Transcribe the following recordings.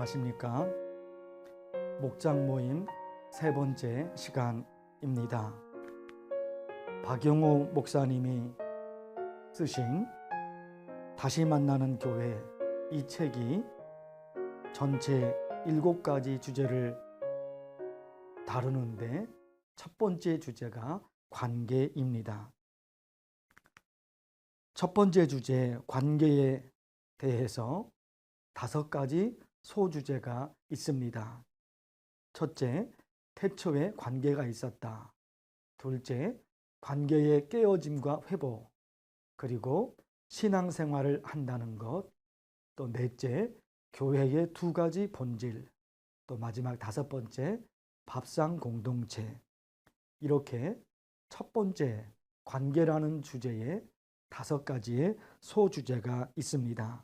안녕하십니까? 목장 모임 세 번째 시간입니다. 박영호 목사님이 쓰신 다시 만나는 교회 이 책이 전체 7가지 주제를 다루는데 첫 번째 주제가 관계입니다. 첫 번째 주제 관계에 대해서 5가지 소주제가 있습니다. 첫째, 태초에 관계가 있었다. 둘째, 관계의 깨어짐과 회복. 그리고 신앙생활을 한다는 것. 또 넷째, 교회의 2가지 본질. 또 마지막 5번째, 밥상 공동체. 이렇게 첫 번째 관계라는 주제에 5가지의 소주제가 있습니다.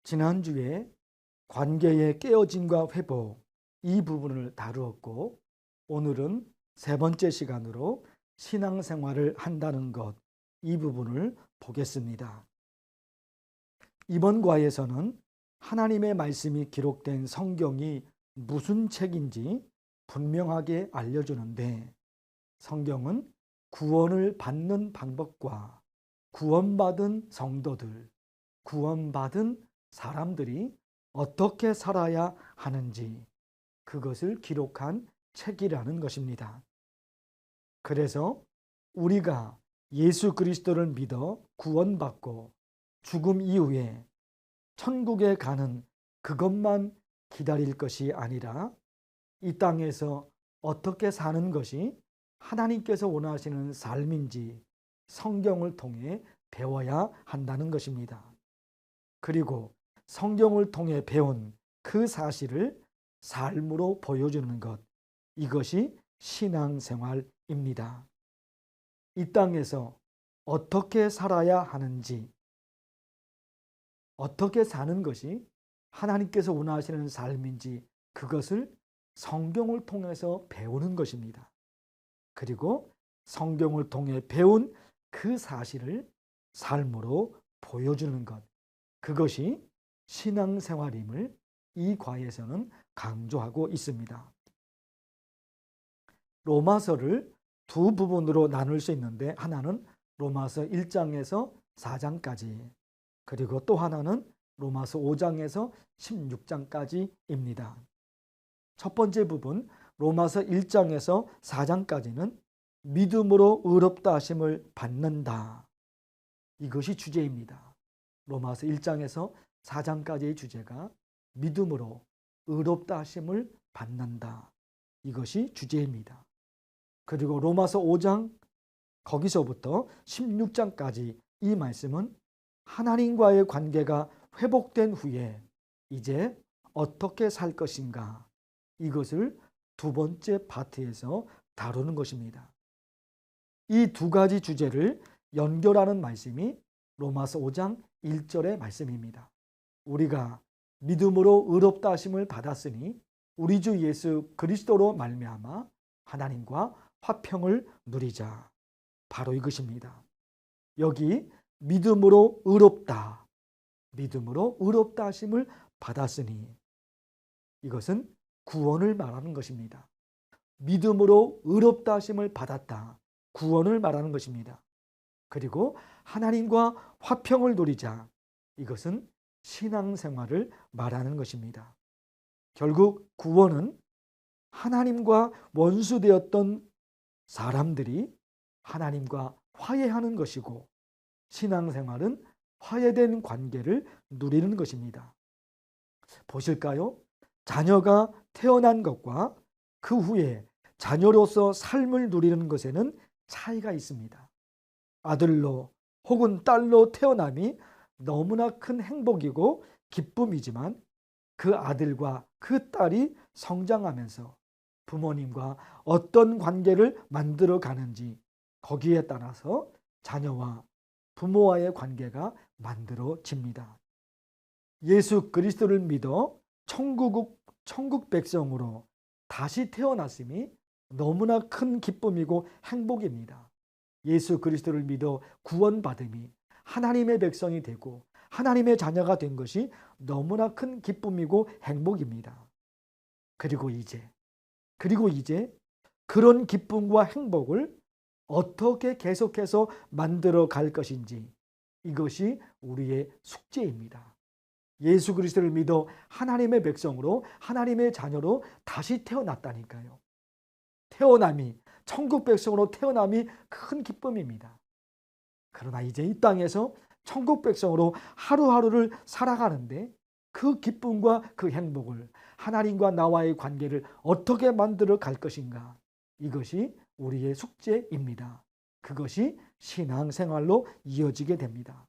지난주에 관계의 깨어짐과 회복 이 부분을 다루었고, 오늘은 세 번째 시간으로 신앙생활을 한다는 것 이 부분을 보겠습니다. 이번 과에서는 하나님의 말씀이 기록된 성경이 무슨 책인지 분명하게 알려주는데, 성경은 구원을 받는 방법과 구원받은 성도들, 구원받은 사람들이 어떻게 살아야 하는지 그것을 기록한 책이라는 것입니다. 그래서 우리가 예수 그리스도를 믿어 구원받고 죽음 이후에 천국에 가는 그것만 기다릴 것이 아니라 이 땅에서 어떻게 사는 것이 하나님께서 원하시는 삶인지 성경을 통해 배워야 한다는 것입니다. 그리고 성경을 통해 배운 그 사실을 삶으로 보여주는 것, 이것이 신앙생활입니다. 이 땅에서 어떻게 살아야 하는지, 어떻게 사는 것이 하나님께서 원하시는 삶인지 그것을 성경을 통해서 배우는 것입니다. 그리고 성경을 통해 배운 그 사실을 삶으로 보여주는 것, 그것이 신앙생활임을 이 과에서는 강조하고 있습니다. 로마서를 2 부분으로 나눌 수 있는데, 하나는 로마서 1장에서 4장까지, 그리고 또 하나는 로마서 5장에서 16장까지입니다. 첫 번째 부분 로마서 1장에서 4장까지는 믿음으로 의롭다 하심을 받는다, 이것이 주제입니다. 로마서 1장에서 4장까지의 주제가 믿음으로 의롭다 하심을 받는다, 이것이 주제입니다. 그리고 로마서 5장 거기서부터 16장까지 이 말씀은 하나님과의 관계가 회복된 후에 이제 어떻게 살 것인가, 이것을 2번째 파트에서 다루는 것입니다. 이 2가지 주제를 연결하는 말씀이 로마서 5장 1절의 말씀입니다. 우리가 믿음으로 의롭다 하심을 받았으니 우리 주 예수 그리스도로 말미암아 하나님과 화평을 누리자. 바로 이것입니다. 여기 믿음으로 의롭다, 믿음으로 의롭다 하심을 받았으니, 이것은 구원을 말하는 것입니다. 믿음으로 의롭다 하심을 받았다, 구원을 말하는 것입니다. 그리고 하나님과 화평을 누리자, 이것은 신앙생활을 말하는 것입니다. 결국 구원은 하나님과 원수되었던 사람들이 하나님과 화해하는 것이고, 신앙생활은 화해된 관계를 누리는 것입니다. 보실까요? 자녀가 태어난 것과 그 후에 자녀로서 삶을 누리는 것에는 차이가 있습니다. 아들로 혹은 딸로 태어남이 너무나 큰 행복이고 기쁨이지만, 그 아들과 그 딸이 성장하면서 부모님과 어떤 관계를 만들어 가는지, 거기에 따라서 자녀와 부모와의 관계가 만들어집니다. 예수 그리스도를 믿어 천국 백성으로 다시 태어났음이 너무나 큰 기쁨이고 행복입니다. 예수 그리스도를 믿어 구원받음이 하나님의 백성이 되고 하나님의 자녀가 된 것이 너무나 큰 기쁨이고 행복입니다. 그리고 이제 그런 기쁨과 행복을 어떻게 계속해서 만들어 갈 것인지, 이것이 우리의 숙제입니다. 예수 그리스도를 믿어 하나님의 백성으로, 하나님의 자녀로 다시 태어났다니까요. 천국 백성으로 태어남이 큰 기쁨입니다. 그러나 이제 이 땅에서 천국 백성으로 하루하루를 살아가는데, 그 기쁨과 그 행복을, 하나님과 나와의 관계를 어떻게 만들어 갈 것인가, 이것이 우리의 숙제입니다. 그것이 신앙생활로 이어지게 됩니다.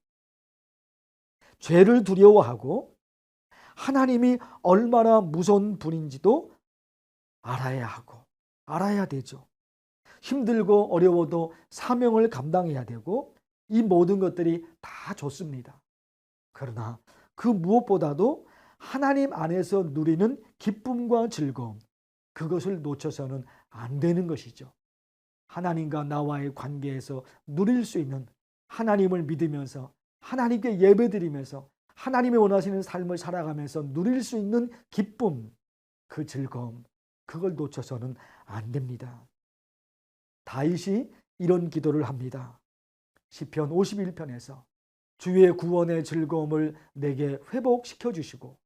죄를 두려워하고 하나님이 얼마나 무서운 분인지도 알아야 하고 알아야 되죠. 힘들고 어려워도 사명을 감당해야 되고, 이 모든 것들이 다 좋습니다. 그러나 그 무엇보다도 하나님 안에서 누리는 기쁨과 즐거움, 그것을 놓쳐서는 안 되는 것이죠. 하나님과 나와의 관계에서 누릴 수 있는, 하나님을 믿으면서 하나님께 예배드리면서 하나님이 원하시는 삶을 살아가면서 누릴 수 있는 기쁨, 그 즐거움, 그걸 놓쳐서는 안 됩니다. 다윗이 이런 기도를 합니다. 시편 51편에서 주의 구원의 즐거움을 내게 회복시켜 주시고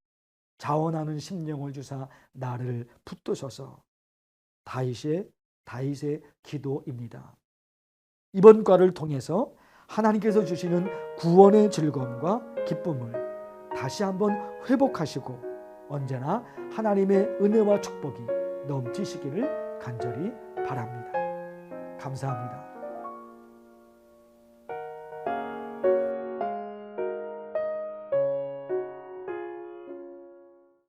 자원하는 심령을 주사 나를 붙드소서. 다윗의 기도입니다. 이번 과를 통해서 하나님께서 주시는 구원의 즐거움과 기쁨을 다시 한번 회복하시고 언제나 하나님의 은혜와 축복이 넘치시기를 간절히 바랍니다. 감사합니다.